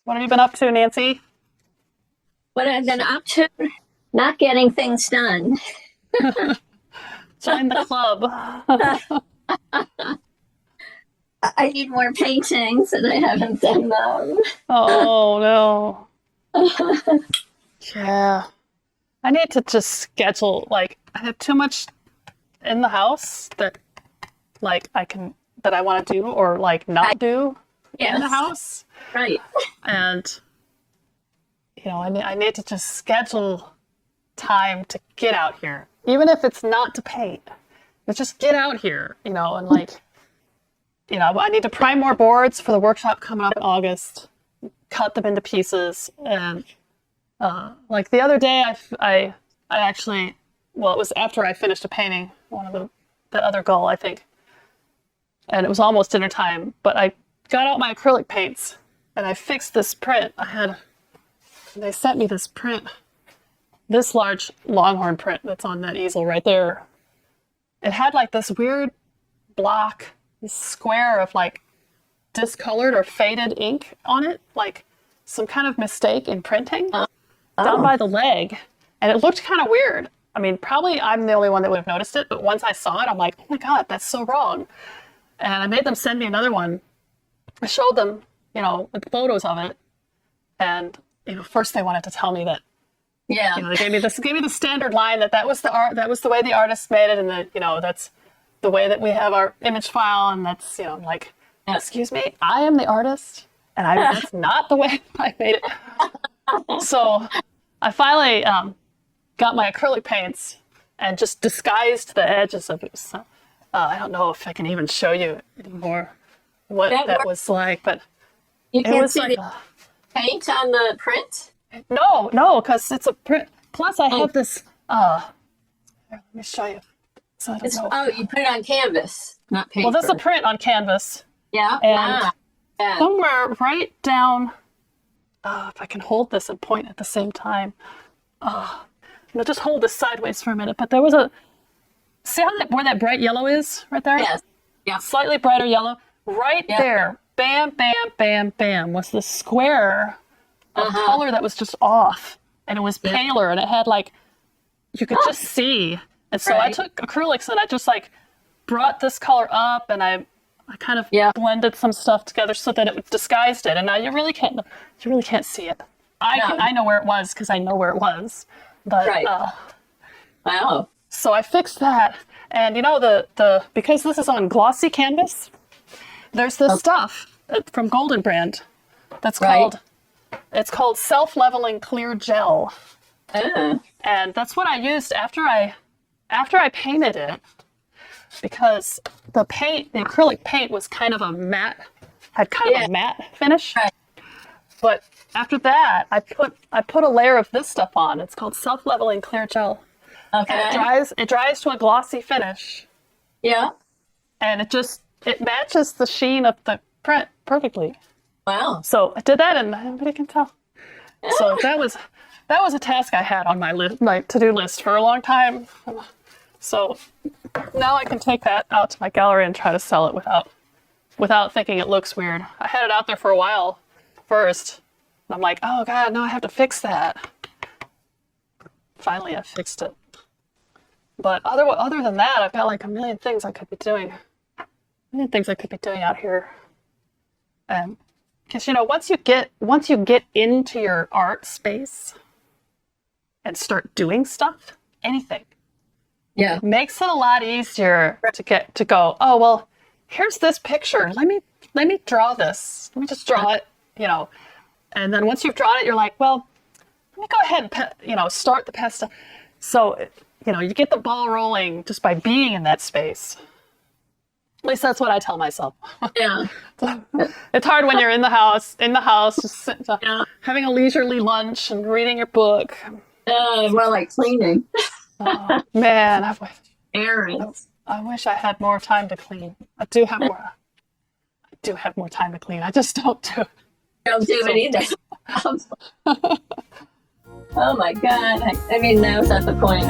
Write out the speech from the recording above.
What have you been up to, Nancy? What I've been up to, not getting things done. Join the club. I need more paintings and I haven't done them. Oh, no. Yeah. I need to just schedule, like, I have too much in the house that, like, that I want to do or, like, not do in the house. Right. And, you know, I need to just schedule time to get out here. Even if it's not to paint, but just get out here, you know, and, like, you know, I need to prime more boards for the workshop coming up in August, cut them into pieces. And, like, the other day, I actually, well, it was after I finished a painting, the other goal, I think. And it was almost dinner time, but I got out my acrylic paints and I fixed this print. They sent me this print, this large Longhorn print that's on that easel right there. It had like this weird block, this square of like discolored or faded ink on it, like some kind of mistake in printing down by the leg. And it looked kind of weird. I mean, probably I'm the only one that would have noticed it, but once I saw it, I'm like, oh my God, that's so wrong. And I made them send me another one. I showed them, you know, with photos of it. And, you know, first they wanted to tell me that, Yeah. you know, they gave me the standard line that was the art, that was the way the artist made it. And that, you know, that's the way that we have our image file. And that's, you know, I'm like, excuse me, I am the artist. And that's not the way I made it. So I finally got my acrylic paints and just disguised the edges of it. So, I don't know if I can even show you anymore what that was like, but You it can't was see like, the paint on the print? no, because it's a print. Plus I have this, here, let me show you. So I don't know. Oh, you put it on canvas, not paper. Well, this is a print on canvas. Yeah. And Yeah. somewhere right down, if I can hold this and point at the same time. I'm going to just hold this sideways for a minute, but there was see where that bright yellow is right there? Yes. Yeah. Slightly brighter yellow. Right there, bam, bam, bam, bam, was the square of color that was just off. And it was paler and it had like, you could just see. And so I took acrylics and I just like brought this color up and I kind of blended some stuff together so that it disguised it. And now you really can't see it. I know where it was because I know where it was. But, Wow. So I fixed that, and you know because this is on glossy canvas, there's this stuff from Golden Brand that's called self-leveling clear gel, and that's what I used after I painted it, because the acrylic paint was kind of a matte, had kind of a matte finish. Right. But after that, I put a layer of this stuff on. It's called self-leveling clear gel. Okay. And it dries to a glossy finish. Yeah. And it matches the sheen of the print perfectly. Wow. So I did that and nobody can tell. So that was a task I had on my to-do list for a long time. So now I can take that out to my gallery and try to sell it without thinking it looks weird. I had it out there for a while first. And I'm like, oh God, no, I have to fix that. Finally, I fixed it. But other than that, I've got like a million things I could be doing. Out here. Because, you know, once you get into your art space and start doing stuff, anything, it makes it a lot easier to go, oh, well, here's this picture. Let me draw this. Let me just draw it, you know. And then once you've drawn it, you're like, well, let me go ahead and, start the pastel. So, you know, you get the ball rolling just by being in that space. At least that's what I tell myself. Yeah. It's hard when you're in the house, just sitting, having a leisurely lunch and reading your book. Well, like cleaning. Oh, man, Errands. I wish I had more time to clean. I do have more time to clean. I just don't do it. Don't do it either. Oh my God. I mean, now it's at the point,